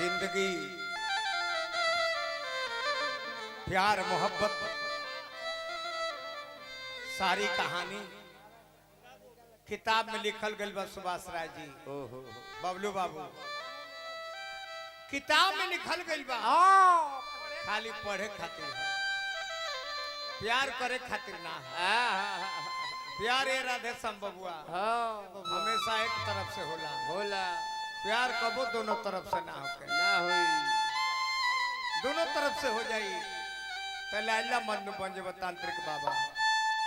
जिंदगी प्यार मोहब्बत सारी कहानी किताब में लिखल गई बा सुभाष राय जी बबलू बाबू किताब में लिखल गई बा खाली पढ़े खातिर है प्यार करे खातिर ना है प्यार ये राधे सम बबुआ हमेशा एक तरफ से होला प्यार कबो दोनों तरफ से ना होके ना होई दोनों तरफ से हो जाई तो लाला मन बन जेब तांत्रिक बाबा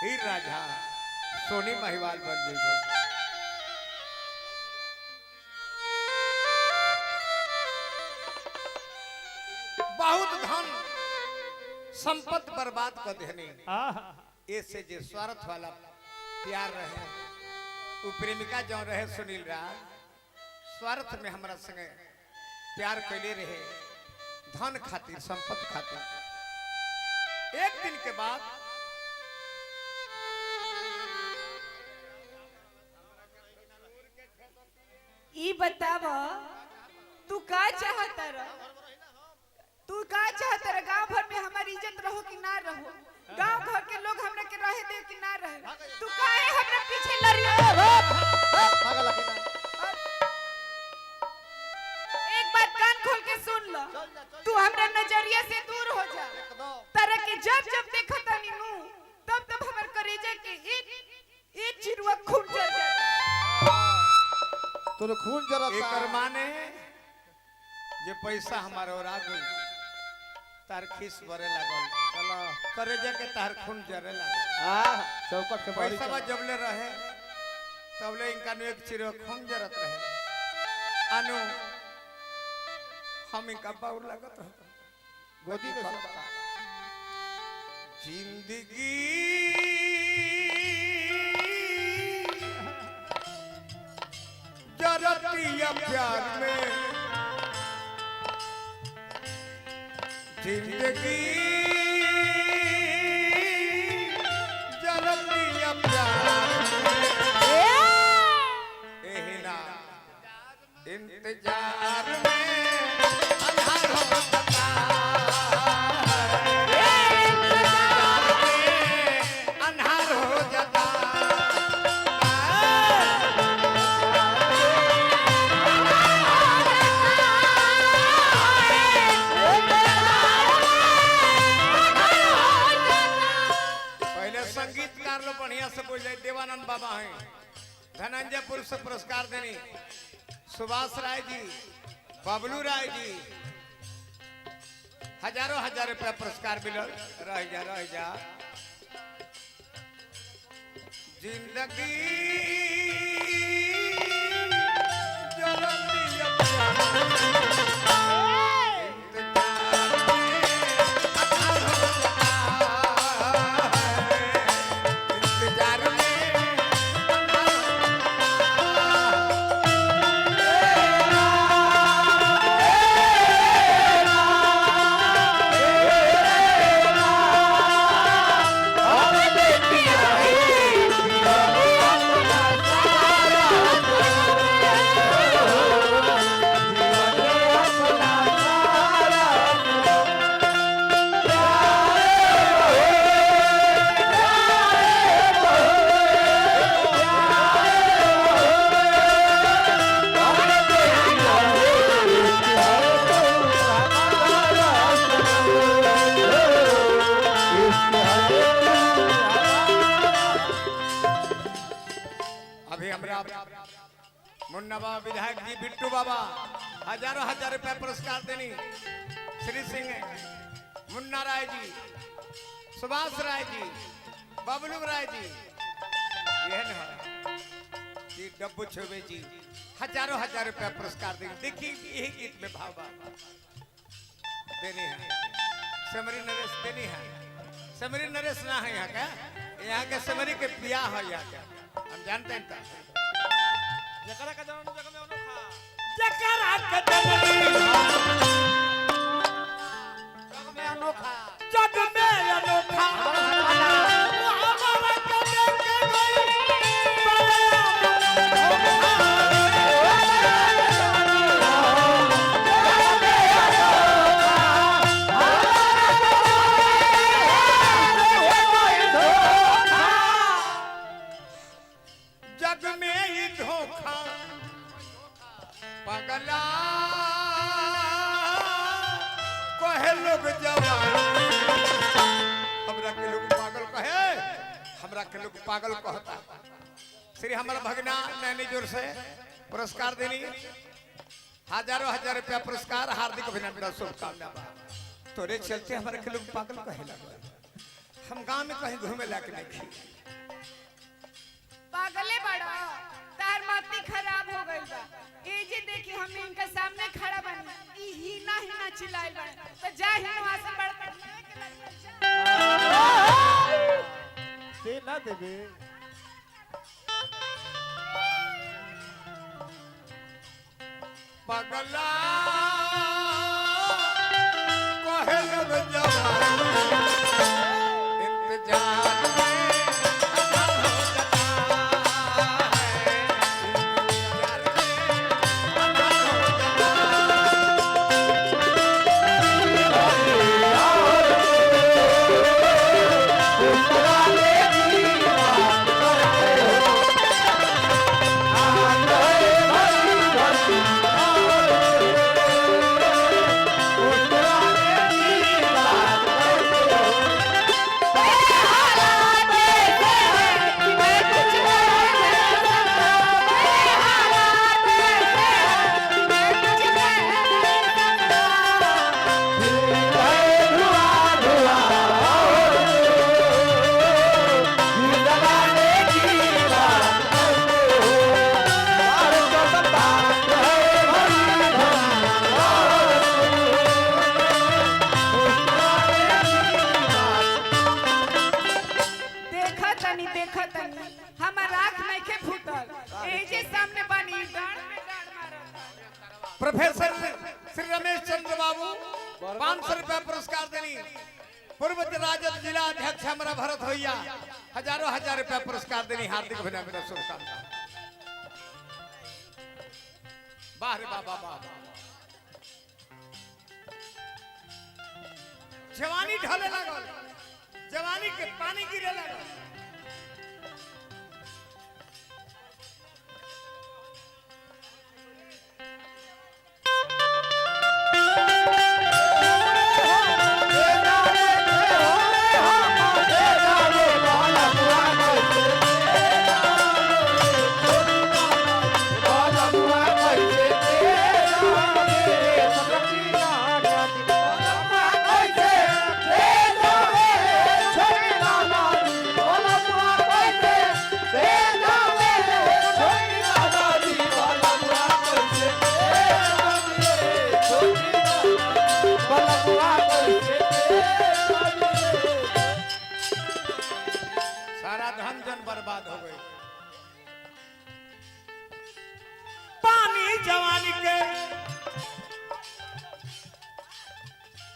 हीर राजा सोनी महिवाल बन जेब बहुत धन संपत्ति बर्बाद कर देने ऐसे जे स्वार्थ वाला प्यार रहे वो प्रेमिका जो रहे सुनील राज स्वार्थ में हमारा संगे प्यार कैले रहे धन खातिर संपत्ति खातिर एक दिन के बाद ई बताव तू का चाहता रह गांव भर में हमारी इज्जत रहो कि ना रहो गांव घर के लोग हमरा के रहे दे कि ना रहे तू काहे हमरा पीछे लड़ियो एक बात कान खोल के सुन लो तू हमरा नजरिया से दूर हो जा तरह के जब जब देखो तनी नु तब तब हमर करेजा के एक चिरुआ खून जर जाता तो खून जरता एकर माने जे पैसा हमारे और आ गई तार खीस भरे लागल चला करेजा के तार खून जरे लागल चौकट के बड़ी पैसा जबले रहे तबले इनका एक चिरो खून जरत रहे अनु हम इनका बाउर लागत गोदी में जिंदगी जरतिया प्यार में जिंदगी जरतिया प्यार में एहिना इंतजार में अंधार हो जाता अंधार हो जाता संगीतकार लोग बढ़िया से बोल जाए देवानंद बाबा हैं धनंजयपुर से पुरस्कार देनी सुभाष राय जी बबलू राय जी हजारों हजार रुपया पुरस्कार मिलल रह जा जिंदगी मुन्ना बाबा विधायक जी बिट्टू बाबा हजारों हजार रुपया पुरस्कार देनी श्री सिंह मुन्ना राय जी सुभाष राय जी बबलू राय जी जी डब्बू छुबे जी हजारों हजार रुपया पुरस्कार देनी देखिए यही गीत में भाव देनी है समरी नरेश देनी है समरी नरेश ना है यहाँ का यहाँ के समरी के पिया है यहाँ का हम जानते हैं जकरा का जन्म जग में अनोखा जकरा का जग में अनोखा धोखा पगला कहे लोग जवान हमरा के लोग पागल कहे हमरा के लोग पागल कहता श्री हमारा भगना नैनी जोर से पुरस्कार देनी हजारों हजार रुपया पुरस्कार हार्दिक अभिनंदन शुभकामना तोरे चलते हमारे के लोग पागल कहे लगे हम गांव में कहीं घूमे लाके नहीं पागले बड़ा तार माती खराब हो गई बा ए जे देखी हम इनके सामने खड़ा बनी ई हिना हिना चिल्लाइल बा तो जा हिनो आसन बड़ा से ना देबे पगला कहे लोग जवान इंतजार में अनहार हो जाता है इंतजार में अनहार हो जाता प्रोफेसर श्री रमेश चंद्र बाबू 500 रुपया पुरस्कार देनी पूर्व राजद जिला अध्यक्ष हमारा भरत भैया हजारों हजार रुपया पुरस्कार देनी हार्दिक अभिनंदन शुभकामना वाह रे बाबा वाह जवानी ढले लगल जवानी के पानी गिरे लगल बर्बाद हो गई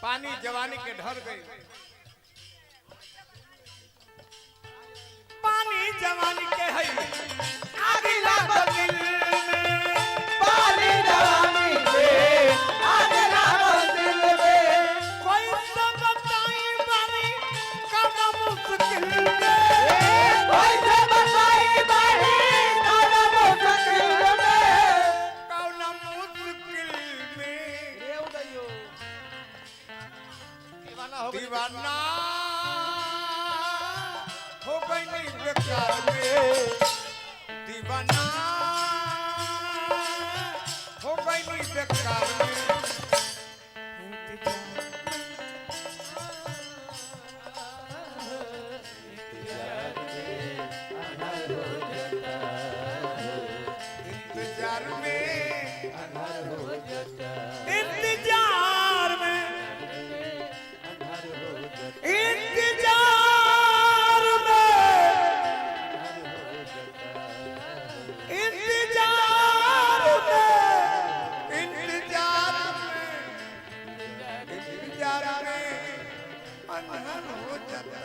पानी जवानी के ढर गई पानी जवानी के है आगे लागल दिल में पानी जवानी के आगे लागल दिल में कोई सब बताई बानी कम मुश्किल में कोई सब बताई बानी कम मुश्किल में कौन मुश्किल में रे उदयो दीवाना हो गई नहीं बेकार में दीवाना हो गई नहीं बेकार में इंतजार में इंतजार में इंतजार में इंतजार में इंतजार में अनहर हो जाता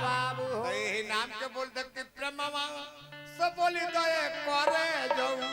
बाबू नाम के बोल सकते प्रेम सब बोली दो